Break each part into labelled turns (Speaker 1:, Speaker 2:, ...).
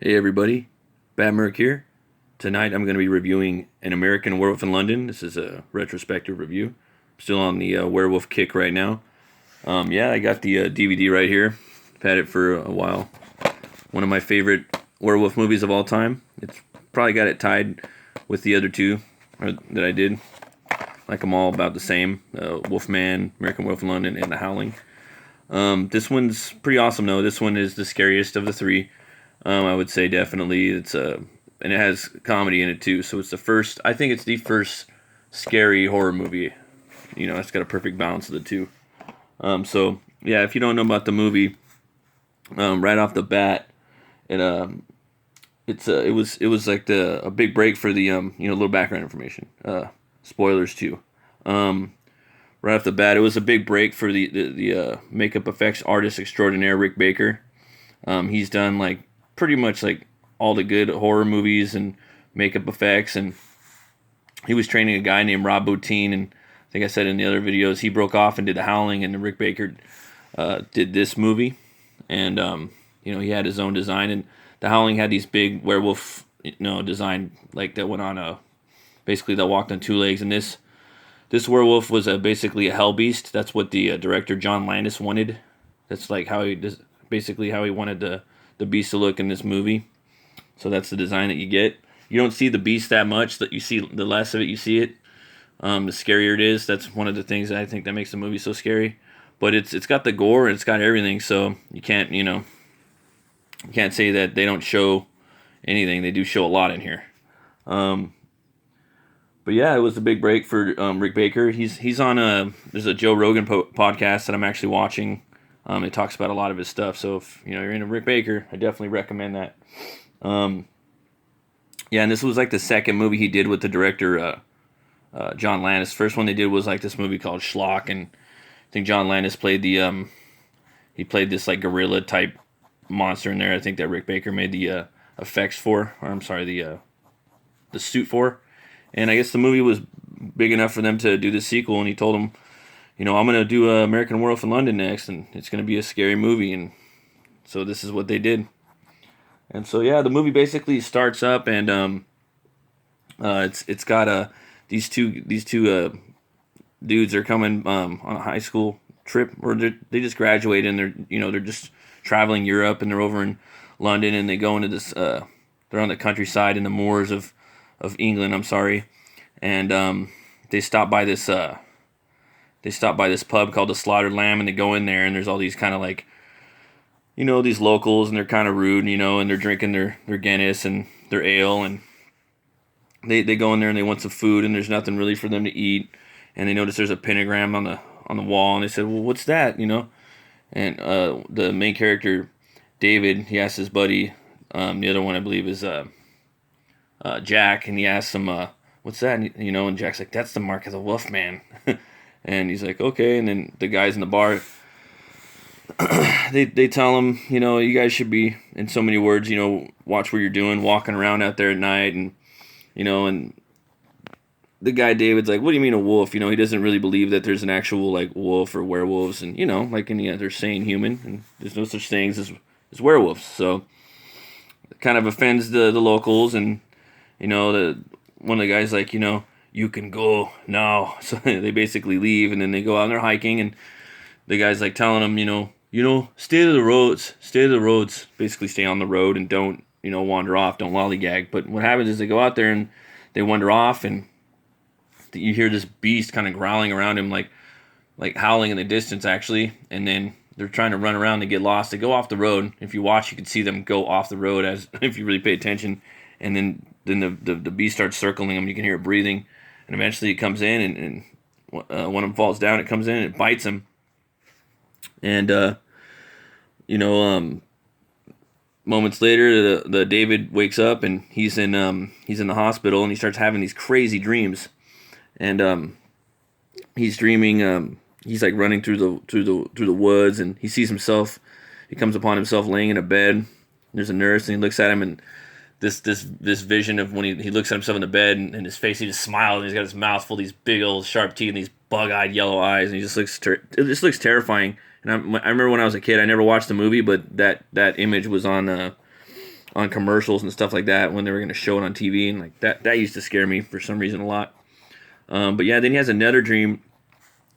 Speaker 1: Hey everybody, Bad Merc here. Tonight I'm going to be reviewing An American Werewolf in London. This is a retrospective review. I'm still on the werewolf kick right now. Yeah, I got the DVD right here. I've had it for a while. One of my favorite werewolf movies of all time. It's probably got it tied with the other two that I did. Like them all about the same. Wolfman, American Werewolf in London, and The Howling. This one's pretty awesome though. This one is the scariest of the three. I would say definitely and it has comedy in it too. So it's the first. I think it's the first scary horror movie. You know, it's got a perfect balance of the two. So yeah, if you don't know about the movie, right off the bat, it was like a big break for the a little background information. Spoilers too. Right off the bat, it was a big break for the makeup effects artist extraordinaire Rick Baker. He's done like pretty much like all the good horror movies and makeup effects, and he was training a guy named Rob Bottin, and I think I said in the other videos he broke off and did The Howling, and Rick Baker did this movie, and he had his own design, and The Howling had these big werewolf design like that went on basically that walked on two legs, and this werewolf was basically a hell beast. That's what the director John Landis wanted. That's like basically how he wanted the beast to look in this movie. So that's the design that you get. You don't see the beast that much. That you see the less of it you see it. The scarier it is. That's one of the things I think that makes the movie so scary. But it's got the gore and it's got everything. So you can't say that they don't show anything. They do show a lot in here. But yeah, it was a big break for Rick Baker. He's on there's a Joe Rogan podcast that I'm actually watching. It talks about a lot of his stuff. So if you're into Rick Baker, I definitely recommend that. Yeah, and this was like the second movie he did with the director John Landis. First one they did was like this movie called Schlock, and I think John Landis played he played this like gorilla type monster in there. I think that Rick Baker made the effects for, or I'm sorry, the suit for. And I guess the movie was big enough for them to do the sequel, and he told them, I'm going to do American Werewolf in London next, and it's going to be a scary movie, and so this is what they did. And so yeah, the movie basically starts up, and it's got these two dudes are coming on a high school trip, or they just graduated, and they're just traveling Europe, and they're over in London, and they go into this they're on the countryside in the moors of England, I'm sorry, and they stop by this pub called the Slaughtered Lamb, and they go in there, and there's all these kind of like, these locals, and they're kind of rude, and they're drinking their Guinness and their ale, and they go in there and they want some food, and there's nothing really for them to eat, and they notice there's a pentagram on the wall, and they said, well, what's that, and the main character David, he asks his buddy, the other one I believe is Jack, and he asks him, what's that? And Jack's like, that's the mark of the wolf man. And he's like, okay. And then the guys in the bar, they tell him, you guys should be, in so many words, watch what you're doing, walking around out there at night. And, and the guy David's like, what do you mean a wolf? He doesn't really believe that there's an actual, like, wolf or werewolves. And, like any other sane human. And there's no such things as werewolves. So it kind of offends the locals. And, one of the guys like, you can go now. So they basically leave, and then they go out and they're hiking, and the guy's like telling them, stay to the roads, basically stay on the road and don't, wander off, don't lollygag. But what happens is they go out there and they wander off, and you hear this beast kind of growling around him, like howling in the distance actually, and then they're trying to run around and get lost. They go off the road. If you watch, you can see them go off the road as if you really pay attention, and then the beast starts circling them. You can hear it breathing. And eventually it comes in, and one of them falls down. It comes in and it bites him. And moments later, the David wakes up, and he's in the hospital, and he starts having these crazy dreams. And he's dreaming. He's like running through the woods, and he sees himself. He comes upon himself laying in a bed. There's a nurse, and he looks at him, and this vision of when he looks at himself in the bed, and his face, he just smiles, and he's got his mouth full of these big old sharp teeth and these bug-eyed yellow eyes, and he just looks it just looks terrifying. And I remember when I was a kid, I never watched the movie, but that image was on on commercials and stuff like that when they were going to show it on TV, and like that used to scare me for some reason a lot. But yeah, then he has another dream,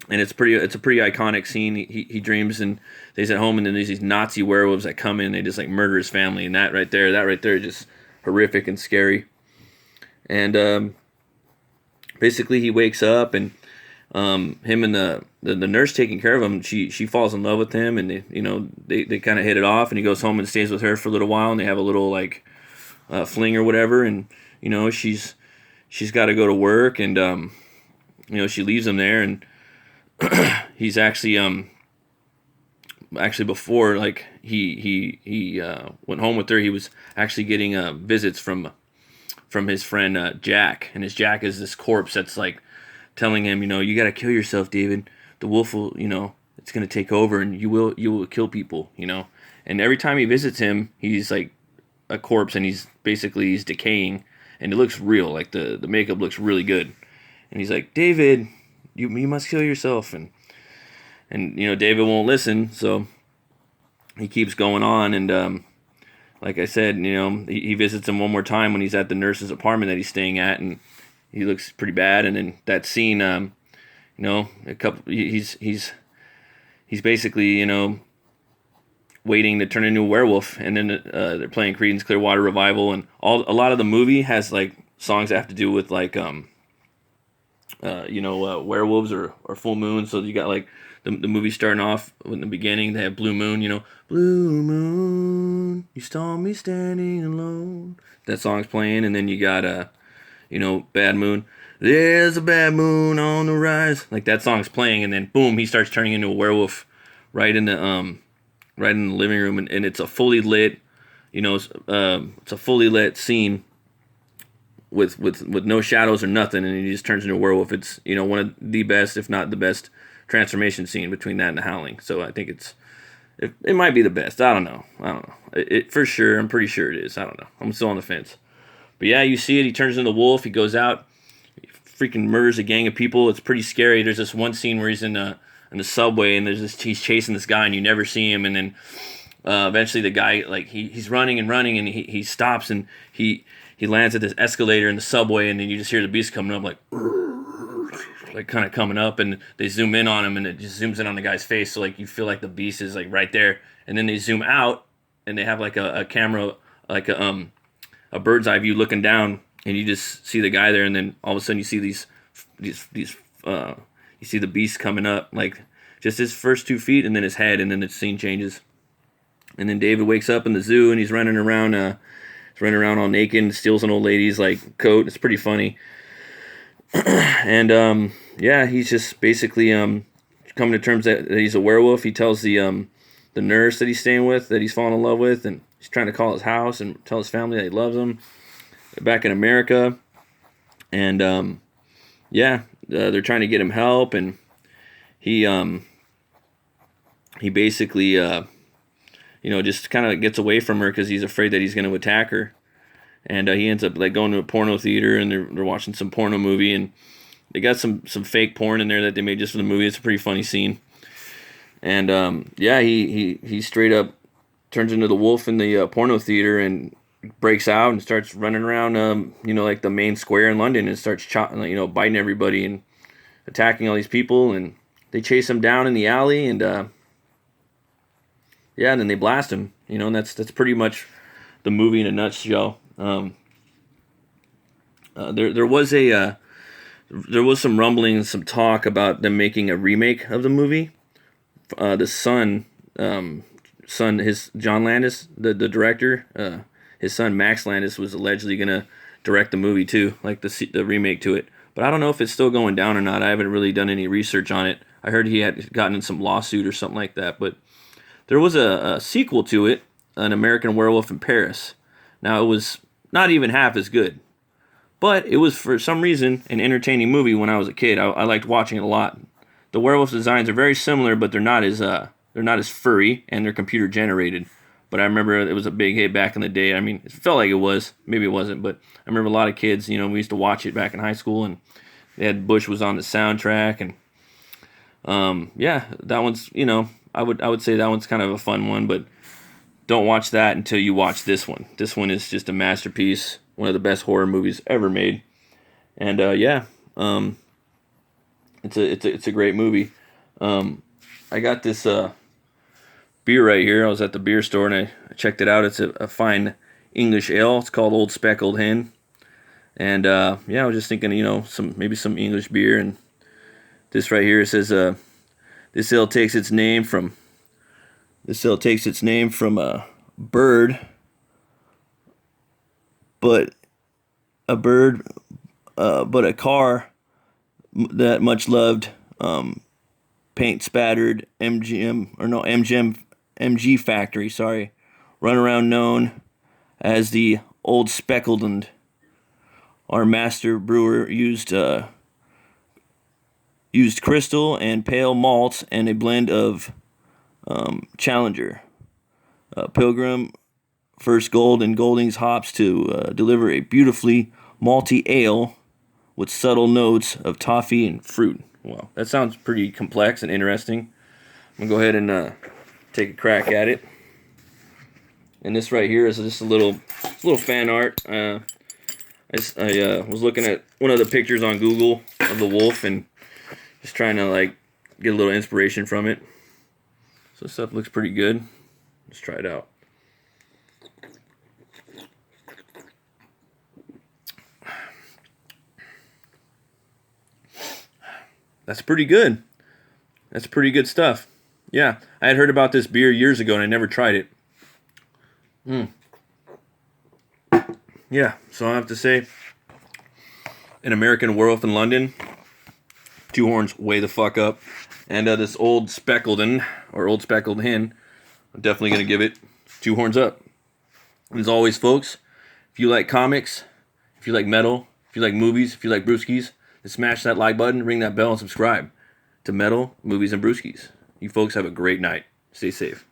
Speaker 1: and it's a pretty iconic scene. He dreams and he's at home, and then there's these Nazi werewolves that come in and they just like murder his family, and that right there is just horrific and scary. And basically he wakes up, and him and the nurse taking care of him, she falls in love with him, and they kind of hit it off, and he goes home and stays with her for a little while, and they have a little like fling or whatever, and she's got to go to work, and she leaves him there, and he's actually before like he went home with her, he was actually getting visits from his friend Jack, and his Jack is this corpse that's like telling him, you got to kill yourself, David. The wolf will, it's going to take over, and you will kill people, And every time he visits him, he's like a corpse, and he's decaying, and it looks real. Like the makeup looks really good. And he's like, David, you must kill yourself. And David won't listen, so he keeps going on. And like I said, he visits him one more time when he's at the nurse's apartment that he's staying at, and he looks pretty bad. And then that scene, he's basically, waiting to turn into a werewolf. And then they're playing Creedence Clearwater Revival, and a lot of the movie has like songs that have to do with like werewolves or full moon. So you got like the movie starting off in the beginning, they have Blue Moon, Blue Moon, you saw me standing alone. That song's playing, and then you got Bad Moon. There's a bad moon on the rise. Like that song's playing, and then boom, he starts turning into a werewolf right in the living room, and it's a fully lit, it's a fully lit scene with no shadows or nothing, and he just turns into a werewolf. It's one of the best, if not the best, transformation scene between that and The Howling. So I think it might be the best. I don't know. It for sure. I'm pretty sure it is. I don't know. I'm still on the fence. But yeah, you see it. He turns into a wolf. He goes out, he freaking murders a gang of people. It's pretty scary. There's this one scene where he's in the subway, and he's chasing this guy, and you never see him, and then eventually the guy, like he's running and running, and he stops, and he lands at this escalator in the subway, and then you just hear the beast coming up, like kind of coming up, and they zoom in on him, and it just zooms in on the guy's face, so like you feel like the beast is like right there, and then they zoom out, and they have like a camera, like a bird's eye view looking down, and you just see the guy there, and then all of a sudden you see these you see the beast coming up, like just his first 2 feet, and then his head, and then the scene changes, and then David wakes up in the zoo, and he's running around all naked, and steals an old lady's like coat. It's pretty funny. And he's just basically coming to terms that he's a werewolf. He tells the nurse that he's staying with that he's fallen in love with, and he's trying to call his house and tell his family that he loves them. They're back in America, and they're trying to get him help, and he basically just kind of gets away from her because he's afraid that he's going to attack her. And he ends up like going to a porno theater, and they're watching some porno movie, and they got some fake porn in there that they made just for the movie. It's a pretty funny scene. And he straight up turns into the wolf in the porno theater and breaks out and starts running around like the main square in London, and starts biting everybody and attacking all these people, and they chase him down in the alley, and and then they blast him, and that's pretty much the movie in a nutshell. There was some rumblings, some talk about them making a remake of the movie. The son, his John Landis, the director, his son Max Landis was allegedly gonna direct the movie too, like the remake to it. But I don't know if it's still going down or not. I haven't really done any research on it. I heard he had gotten in some lawsuit or something like that. But there was a sequel to it, An American Werewolf in Paris. Now, it was not even half as good, but it was, for some reason, an entertaining movie when I was a kid. I liked watching it a lot. The werewolf designs are very similar, but they're not as furry, and they're computer generated. But I remember it was a big hit back in the day. I mean, it felt like it was. Maybe it wasn't, but I remember a lot of kids, we used to watch it back in high school, and they had Bush was on the soundtrack, and that one's, I would say that one's kind of a fun one, but don't watch that until you watch this one. This one is just a masterpiece, one of the best horror movies ever made. And it's a great movie. I got this beer right here. I was at the beer store and I checked it out. It's a fine English ale. It's called Old Speckled Hen. And I was just thinking, maybe some English beer. And this right here, it says this ale takes its name from a bird, but a car that much loved paint spattered MG factory, run around known as the Old Speckled Hen. Our master brewer used crystal and pale malts and a blend of Challenger, Pilgrim, First Gold, and Golding's hops to deliver a beautifully malty ale with subtle notes of toffee and fruit. Wow, that sounds pretty complex and interesting. I'm going to go ahead and take a crack at it. And this right here is just a little fan art. I was looking at one of the pictures on Google of the wolf and just trying to get a little inspiration from it. So this stuff looks pretty good. Let's try it out. That's pretty good. That's pretty good stuff. Yeah, I had heard about this beer years ago and I never tried it. Yeah, so I have to say, An American Werewolf in London, 2 horns way the fuck up. And this Old Speckled Hen, I'm definitely going to give it 2 horns up. And as always, folks, if you like comics, if you like metal, if you like movies, if you like brewskis, then smash that like button, ring that bell, and subscribe to Metal, Movies, and Brewskis. You folks have a great night. Stay safe.